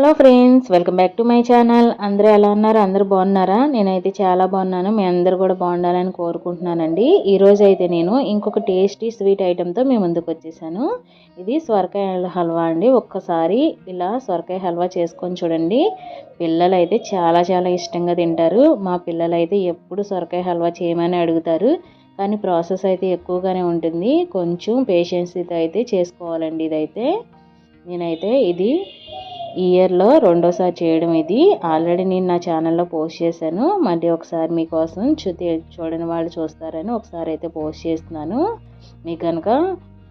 Hello friends, welcome back to my channel. అందరూ ఎలా ఉన్నారు? అందరూ బాగున్నారా? నేనైతే చాలా బాగున్నాను. మీ అందరూ కూడా బాగుండాలని కోరుకుంటున్నానండి. ఈరోజు అయితే నేను ఇంకొక టేస్టీ స్వీట్ ఐటెంతో మీ ముందుకు వచ్చేసాను. ఇది సొరకాయ హల్వా అండి. ఒక్కసారి ఇలా సొరకాయ హల్వా చేసుకొని చూడండి. పిల్లలు అయితే చాలా చాలా ఇష్టంగా తింటారు. మా పిల్లలు అయితే ఎప్పుడు సొరకాయ హల్వా చేయమని అడుగుతారు. కానీ ప్రాసెస్ అయితే ఎక్కువగానే ఉంటుంది. కొంచెం పేషెన్స్తో అయితే చేసుకోవాలండి. నేనైతే ఇది ఈ ఇయర్లో రెండోసారి చేయడం. ఇది ఆల్రెడీ నేను నా ఛానల్లో పోస్ట్ చేశాను. మళ్ళీ ఒకసారి మీకోసం చూడని వాళ్ళు చూస్తారని ఒకసారి అయితే పోస్ట్ చేస్తున్నాను. మీకు కనుక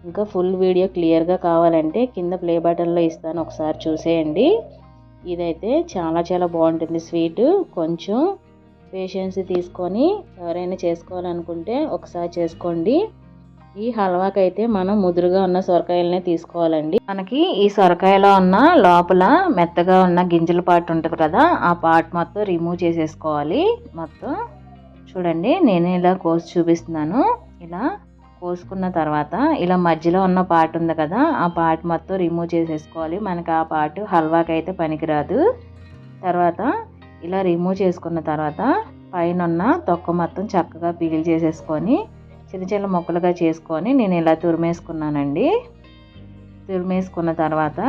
ఇంకా ఫుల్ వీడియో క్లియర్గా కావాలంటే కింద ప్లే బటన్లో ఇస్తాను, ఒకసారి చూసేయండి. ఇదైతే చాలా చాలా బాగుంటుంది స్వీట్. కొంచెం పేషెన్స్ తీసుకొని ఎవరైనా చేసుకోవాలనుకుంటే ఒకసారి చేసుకోండి. ఈ హల్వాకి అయితే మనం ముదురుగా ఉన్న సొరకాయలనే తీసుకోవాలండి. మనకి ఈ సొరకాయలో ఉన్న లోపల మెత్తగా ఉన్న గింజల పార్ట్ ఉంటుంది కదా, ఆ పార్ట్ మొత్తం రిమూవ్ చేసేసుకోవాలి. మొత్తం చూడండి, నేను ఇలా కోసి చూపిస్తున్నాను. ఇలా కోసుకున్న తర్వాత ఇలా మధ్యలో ఉన్న పార్ట్ ఉంది కదా, ఆ పార్ట్ మొత్తం రిమూవ్ చేసేసుకోవాలి. మనకి ఆ పార్ట్ హల్వాకి అయితే పనికిరాదు. తర్వాత ఇలా రిమూవ్ చేసుకున్న తర్వాత పైన ఉన్న తొక్క మొత్తం చక్కగా పీల్ చేసేసుకొని చిన్న చిన్న ముక్కలుగా చేసుకొని నేను ఇలా తురిమేసుకున్నానండి. తురిమేసుకున్న తర్వాత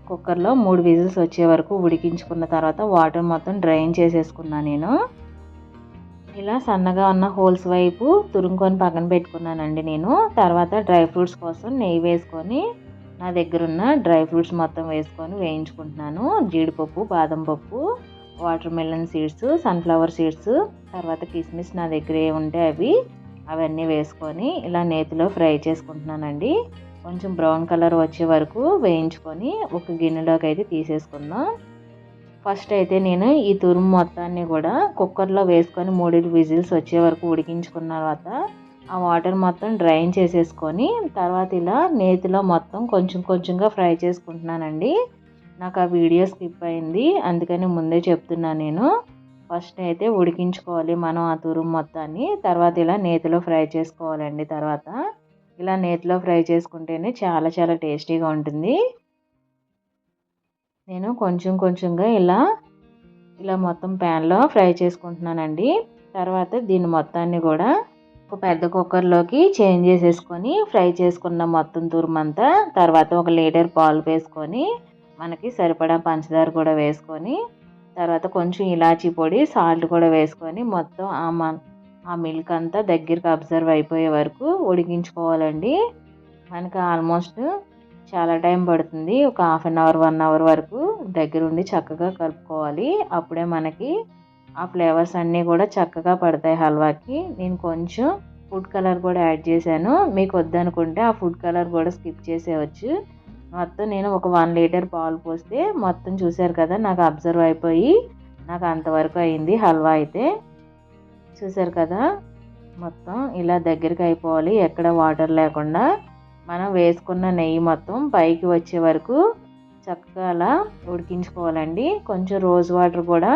కుక్కర్లో 3 విజిల్స్ వచ్చే వరకు ఉడికించుకున్న తర్వాత వాటర్ మొత్తం డ్రైన్ చేసేసుకున్నాను. నేను ఇలా సన్నగా ఉన్న హోల్స్ వైపు తురుముకొని పక్కన పెట్టుకున్నానండి. నేను తర్వాత డ్రై ఫ్రూట్స్ కోసం నెయ్యి వేసుకొని నా దగ్గర ఉన్న డ్రై ఫ్రూట్స్ మొత్తం వేసుకొని వేయించుకుంటున్నాను. జీడిపప్పు, బాదం పప్పు, water melon seeds, sunflower seeds, తర్వాత కిస్మిస్ నా దగ్గర ఉంటే అవన్నీ వేసుకొని ఇలా నేతిలో ఫ్రై చేసుకుంటున్నానండి. కొంచెం బ్రౌన్ కలర్ వచ్చే వరకు వేయించుకొని ఒక గిన్నెలోకి అయితే తీసేసుకుందాం. ఫస్ట్ అయితే నేను ఈ తురుము మొత్తాన్ని కూడా కుక్కర్లో వేసుకొని 3 విజిల్స్ వచ్చే వరకు ఉడికించుకున్న తర్వాత ఆ వాటర్ మొత్తం డ్రైన్ చేసేసుకొని తర్వాత ఇలా నేతిలో మొత్తం కొంచెం కొంచెంగా ఫ్రై చేసుకుంటున్నానండి. నాకు ఆ వీడియో స్కిప్ అయింది, అందుకని ముందే చెప్తున్నాను. నేను ఫస్ట్ అయితే ఉడికించుకోవాలి మనం ఆ తురుము మొత్తాన్ని. తర్వాత ఇలా నేతిలో ఫ్రై చేసుకోవాలండి. తర్వాత ఇలా నేతిలో ఫ్రై చేసుకుంటేనే చాలా చాలా టేస్టీగా ఉంటుంది. నేను కొంచెం కొంచెంగా ఇలా మొత్తం ప్యాన్లో ఫ్రై చేసుకుంటున్నానండి. తర్వాత దీన్ని మొత్తాన్ని కూడా ఒక పెద్ద కుక్కర్లోకి చేంజ్ చేసేసుకొని ఫ్రై చేసుకున్న మొత్తం తురుమంతా తర్వాత 1 లీటర్ పాలు వేసుకొని మనకి సరిపడా పంచదార కూడా వేసుకొని తర్వాత కొంచెం ఇలాచీ పొడి, సాల్ట్ కూడా వేసుకొని మొత్తం ఆ మిల్క్ అంతా దగ్గరికి అబ్జర్వ్ అయిపోయే వరకు ఉడికించుకోవాలండి. మనకి ఆల్మోస్ట్ చాలా టైం పడుతుంది. ఒక హాఫ్ అన్ అవర్ 1 అవర్ వరకు దగ్గరుండి చక్కగా కలుపుకోవాలి. అప్పుడే మనకి ఆ ఫ్లేవర్స్ అన్నీ కూడా చక్కగా పడతాయి హల్వాకి. నేను కొంచెం ఫుడ్ కలర్ కూడా యాడ్ చేశాను. మీకు వద్దనుకుంటే ఆ ఫుడ్ కలర్ కూడా స్కిప్ చేసేయచ్చు. మొత్తం నేను ఒక 1 లీటర్ పాలు పోస్తే మొత్తం చూశారు కదా, నాకు అబ్జర్వ్ అయిపోయి నాకు అంతవరకు అయింది హల్వా అయితే. చూశారు కదా, మొత్తం ఇలా దగ్గరికి అయిపోవాలి, ఎక్కడ వాటర్ లేకుండా. మనం వేసుకున్న నెయ్యి మొత్తం పైకి వచ్చే వరకు చక్కగా అలా ఉడికించుకోవాలండి. కొంచెం రోజ్ వాటర్ కూడా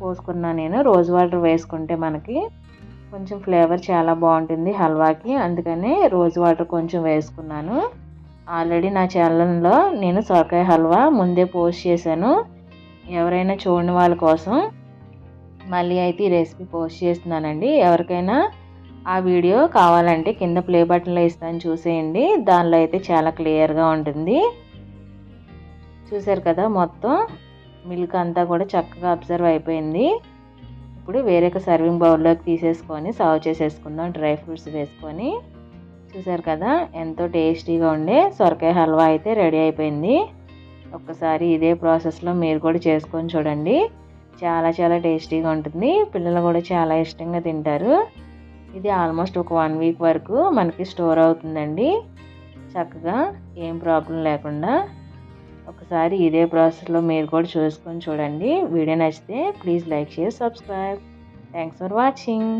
పోసుకున్నాను నేను. రోజ్ వాటర్ వేసుకుంటే మనకి కొంచెం ఫ్లేవర్ చాలా బాగుంటుంది హల్వాకి, అందుకనే రోజ్ వాటర్ కొంచెం వేసుకున్నాను. ఆల్రెడీ నా ఛానల్లో నేను సొరకాయ హల్వా ముందే పోస్ట్ చేశాను. ఎవరైనా చూడని వాళ్ళ కోసం మళ్ళీ అయితే ఈ రెసిపీ పోస్ట్ చేస్తున్నానండి. ఎవరికైనా ఆ వీడియో కావాలంటే కింద ప్లే బటన్లో ఇస్తాను, చూసేయండి. దానిలో అయితే చాలా క్లియర్గా ఉంటుంది. చూసారు కదా, మొత్తం మిల్క్ అంతా కూడా చక్కగా అబ్జర్వ్ అయిపోయింది. ఇప్పుడు వేరే సర్వింగ్ బౌల్లోకి తీసేసుకొని సర్వ్ చేసేసుకుందాం డ్రై ఫ్రూట్స్ వేసుకొని. చూసారు కదా, ఎంతో టేస్టీగా ఉండే సొరకాయ హల్వా అయితే రెడీ అయిపోయింది. ఒక్కసారి ఇదే ప్రాసెస్లో మీరు కూడా చేసుకొని చూడండి. చాలా చాలా టేస్టీగా ఉంటుంది. పిల్లలు కూడా చాలా ఇష్టంగా తింటారు. ఇది ఆల్మోస్ట్ ఒక 1 వీక్ వరకు మనకి స్టోర్ అవుతుందండి చక్కగా, ఏం ప్రాబ్లం లేకుండా. ఒకసారి ఇదే ప్రాసెస్లో మీరు కూడా చేసుకొని చూడండి. వీడియో నచ్చితే please like, share, subscribe. Thanks for watching.